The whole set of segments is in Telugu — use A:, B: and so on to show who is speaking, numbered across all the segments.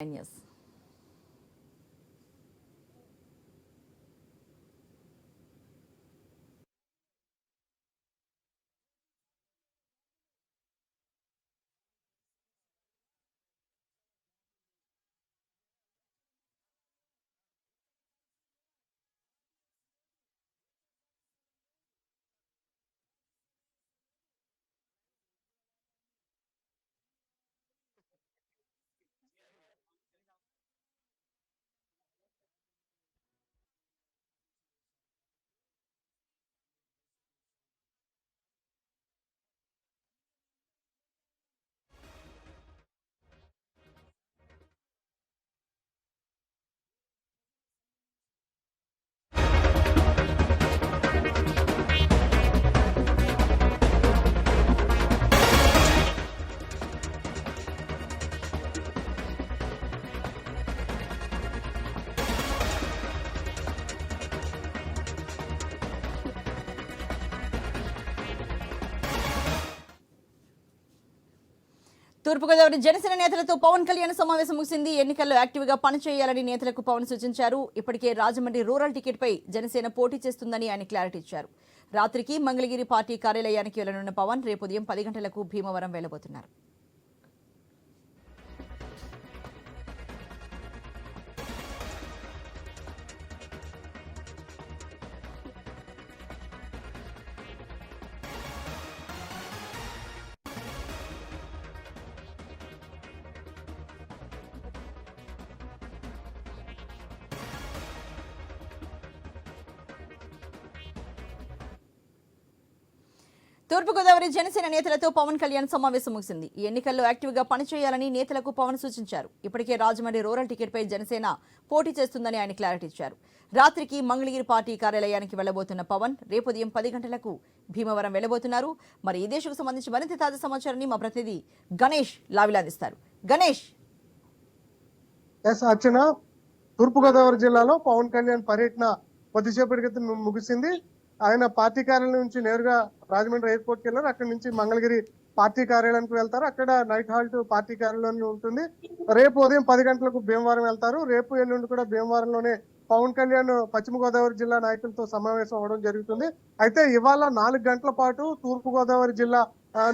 A: Yes. తూర్పుగోదావరి జనసేన నేతలతో పవన్ కళ్యాణ్ సమావేశం ముగిసింది. ఎన్నికల్లో యాక్టివ్గా పనిచేయాలని నేతలకు పవన్ సూచించారు. ఇప్పటికే రాజమండ్రి రూరల్ టికెట్పై జనసేన పోటీ చేస్తుందని ఆయన క్లారిటీ ఇచ్చారు. రాత్రికి మంగళగిరి పార్టీ కార్యాలయానికి వెళ్లనున్న పవన్ రేపు ఉదయం 10 గంటలకు భీమవరం వెళ్లబోతున్నారు. తూర్పుగోదావరి జనసేన నేతలతో పవన్ కళ్యాణ్ సమావేశం ముగిసింది. ఈ ఎన్నికల్లో యాక్టివ్గా పనిచేయాలని నేతలకు పవన్ సూచించారు. ఇప్పటికే రాజమండ్రి రూరల్ టికెట్పై జనసేన పోటీ చేస్తుందని ఆయన క్లారిటీ ఇచ్చారు. రాత్రికి మంగళగిరి పార్టీ కార్యాలయానికి వెళ్లబోతున్న పవన్ రేపు ఉదయం 10 గంటలకు భీమవరం వెళ్లబోతున్నారు. మరి ఈ దేశకు సంబంధించి మరింత తాజా సమాచారాన్ని మా ప్రతినిధి గణేష్ లావిలాందిస్తారు. గణేష్.
B: అర్చన, తూర్పుగోదావరి జిల్లాలో పవన్ కళ్యాణ్ పర్యటన కొద్దిసేపటి క్రితం ముగిసింది. ఆయన పార్టీ కార్యాలయం నుంచి నేరుగా రాజమండ్రి ఎయిర్పోర్ట్కి వెళ్ళారు. అక్కడి నుంచి మంగళగిరి పార్టీ కార్యాలయానికి వెళ్తారు. అక్కడ నైట్ హాల్ట్ పార్టీ కార్యాలయంలో ఉంటుంది. రేపు ఉదయం 10 గంటలకు భీమవరం వెళ్తారు. రేపు ఎల్లుండి కూడా భీమవరంలోనే పవన్ కళ్యాణ్ పశ్చిమ గోదావరి జిల్లా నాయకులతో సమావేశం అవడం జరుగుతుంది. అయితే ఇవాళ 4 గంటల పాటు తూర్పుగోదావరి జిల్లా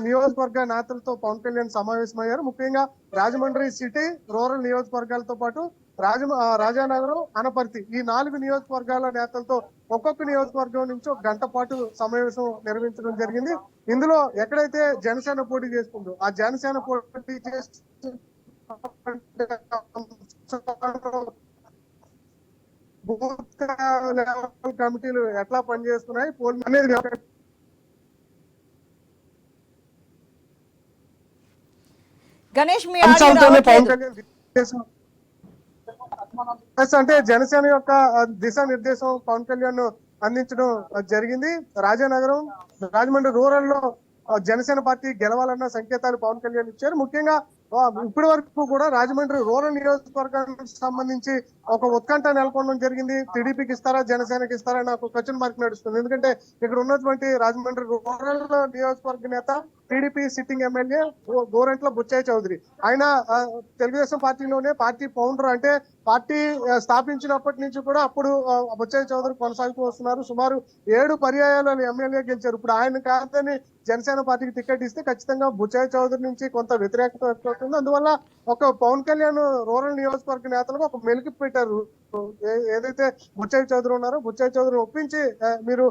B: నియోజకవర్గ నేతలతో పవన్ కళ్యాణ్ సమావేశమయ్యారు. ముఖ్యంగా రాజమండ్రి సిటీ, రూరల్ నియోజకవర్గాలతో పాటు రాజానగరం, అనపర్తి ఈ 4 నియోజకవర్గాల నేతలతో ఒక్కొక్క నియోజకవర్గం నుంచి 1 గంట పాటు సమావేశం నిర్వహించడం జరిగింది. ఇందులో ఎక్కడైతే జనసేన పోటీ చేసుకుందో ఆ జనసేన పోటీ బూత్ లెవెల్ కమిటీలు ఎట్లా పనిచేస్తున్నాయి అనేది
A: గణేష్
B: అంశాలతోనే పవన్ కళ్యాణ్ అంటే జనసేన యొక్క దిశానిర్దేశం పవన్ కళ్యాణ్ అందించడం జరిగింది. రాజానగరం, రాజమండ్రి రూరల్ లో జనసేన పార్టీ గెలవాలన్న సంకేతాలు పవన్ కళ్యాణ్ ఇచ్చారు. ముఖ్యంగా ఇప్పటి వరకు కూడా రాజమండ్రి రూరల్ నియోజకవర్గానికి సంబంధించి ఒక ఉత్కంఠ నెలకొనడం జరిగింది. టీడీపీకి ఇస్తారా, జనసేనకి ఇస్తారా అని ఒక క్వశ్చన్ మార్క్ నడుస్తుంది. ఎందుకంటే ఇక్కడ ఉన్నటువంటి రాజమండ్రి రూరల్ నియోజకవర్గ నేత TDP sitting MLA Gorantla Butchaiah Chowdary. ఆయన తెలుగుదేశం పార్టీలోనే పార్టీ ఫౌండర్, అంటే పార్టీ స్థాపించినప్పటి నుంచి కూడా అప్పుడు బుచ్చయ్య చౌదరి కొనసాగుతూ వస్తున్నారు. సుమారు 7 పర్యాయాలు ఎమ్మెల్యే గెలిచారు. ఇప్పుడు ఆయన కాదని జనసేన పార్టీకి టికెట్ ఇస్తే ఖచ్చితంగా బుచ్చయ్య చౌదరి నుంచి కొంత వ్యతిరేకత అవుతుంది. అందువల్ల ఒక పవన్ కళ్యాణ్ రూరల్ నియోజకవర్గ నేతలకు ఒక మెలికి పెట్టారు. ఏదైతే బుచ్చయ్య చౌదరి ఉన్నారో బుచ్చయ్య చౌదరిని ఒప్పించి మీరు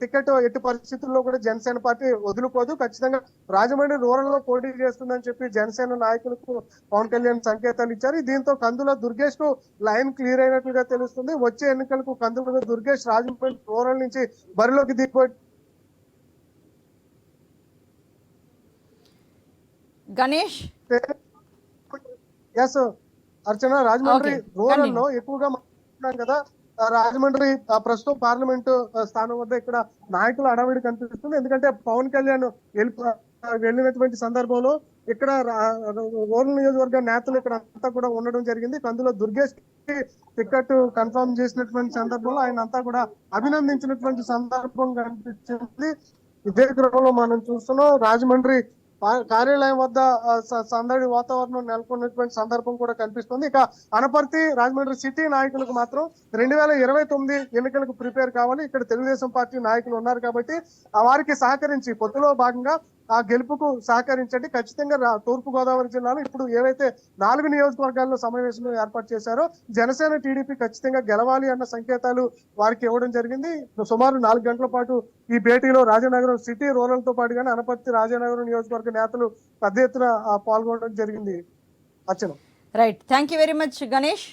B: టికెట్ ఎట్టి పరిస్థితుల్లో కూడా జనసేన పార్టీ వదులుకోదు, ఖచ్చితంగా రాజమండ్రి రూరల్ లో పోటీ చేస్తుందని చెప్పి జనసేన నాయకులకు పవన్ కళ్యాణ్ సంకేతాలు ఇచ్చారు. దీంతో కందుల దుర్గేష్ కు లైన్ క్లియర్ అయినట్లుగా తెలుస్తుంది. వచ్చే ఎన్నికలకు కందుల దుర్గేష్ రాజమండ్రి రూరల్ నుంచి బరిలోకి దిగిపోయి
A: గణేష్.
B: ఎస్ అర్చన, రాజమండ్రి రూరల్ లో ఎక్కువగా మాట్లాడుతున్నాం కదా. రాజమండ్రి ప్రస్తుతం పార్లమెంటు స్థానం వద్ద ఇక్కడ నాయకుల అడవిడి కనిపిస్తుంది. ఎందుకంటే పవన్ కళ్యాణ్ వెళ్ళినటువంటి సందర్భంలో ఇక్కడ రూరల్ నియోజకవర్గ నేతలు ఇక్కడ అంతా కూడా ఉండడం జరిగింది. అందులో దుర్గేష్ కి టికెట్ కన్ఫర్మ్ చేసినటువంటి సందర్భంలో ఆయన అంతా కూడా అభినందించినటువంటి సందర్భం కనిపించింది. ఇదే క్రమంలో మనం చూస్తున్నాం రాజమండ్రి కార్యాలయం వద్ద సందడి వాతావరణం నెలకొన్నటువంటి సందర్భం కూడా కనిపిస్తుంది. ఇక అనపర్తి రాజమండ్రి సిటీ నాయకులకు మాత్రం 2029 ఎన్నికలకు ప్రిపేర్ కావాలి. ఇక్కడ తెలుగుదేశం పార్టీ నాయకులు ఉన్నారు కాబట్టి వారికి సహకరించి పొత్తులో భాగంగా ఆ గెలుపుకు సహకరించండి. ఖచ్చితంగా తూర్పు గోదావరి జిల్లాలో ఇప్పుడు ఏవైతే 4 నియోజకవర్గాల్లో సమావేశం ఏర్పాటు చేశారో జనసేన టీడీపీ ఖచ్చితంగా గెలవాలి అన్న సంకేతాలు వారికి ఇవ్వడం జరిగింది. సుమారు 4 గంటల పాటు ఈ భేటీలో రాజానగరం సిటీ రూరల్ తో పాటుగానే అనపర్తి రాజానగరం నియోజకవర్గ నేతలు పెద్ద ఎత్తున పాల్గొనడం జరిగింది. Archana.
A: Right, thank you very much Ganesh.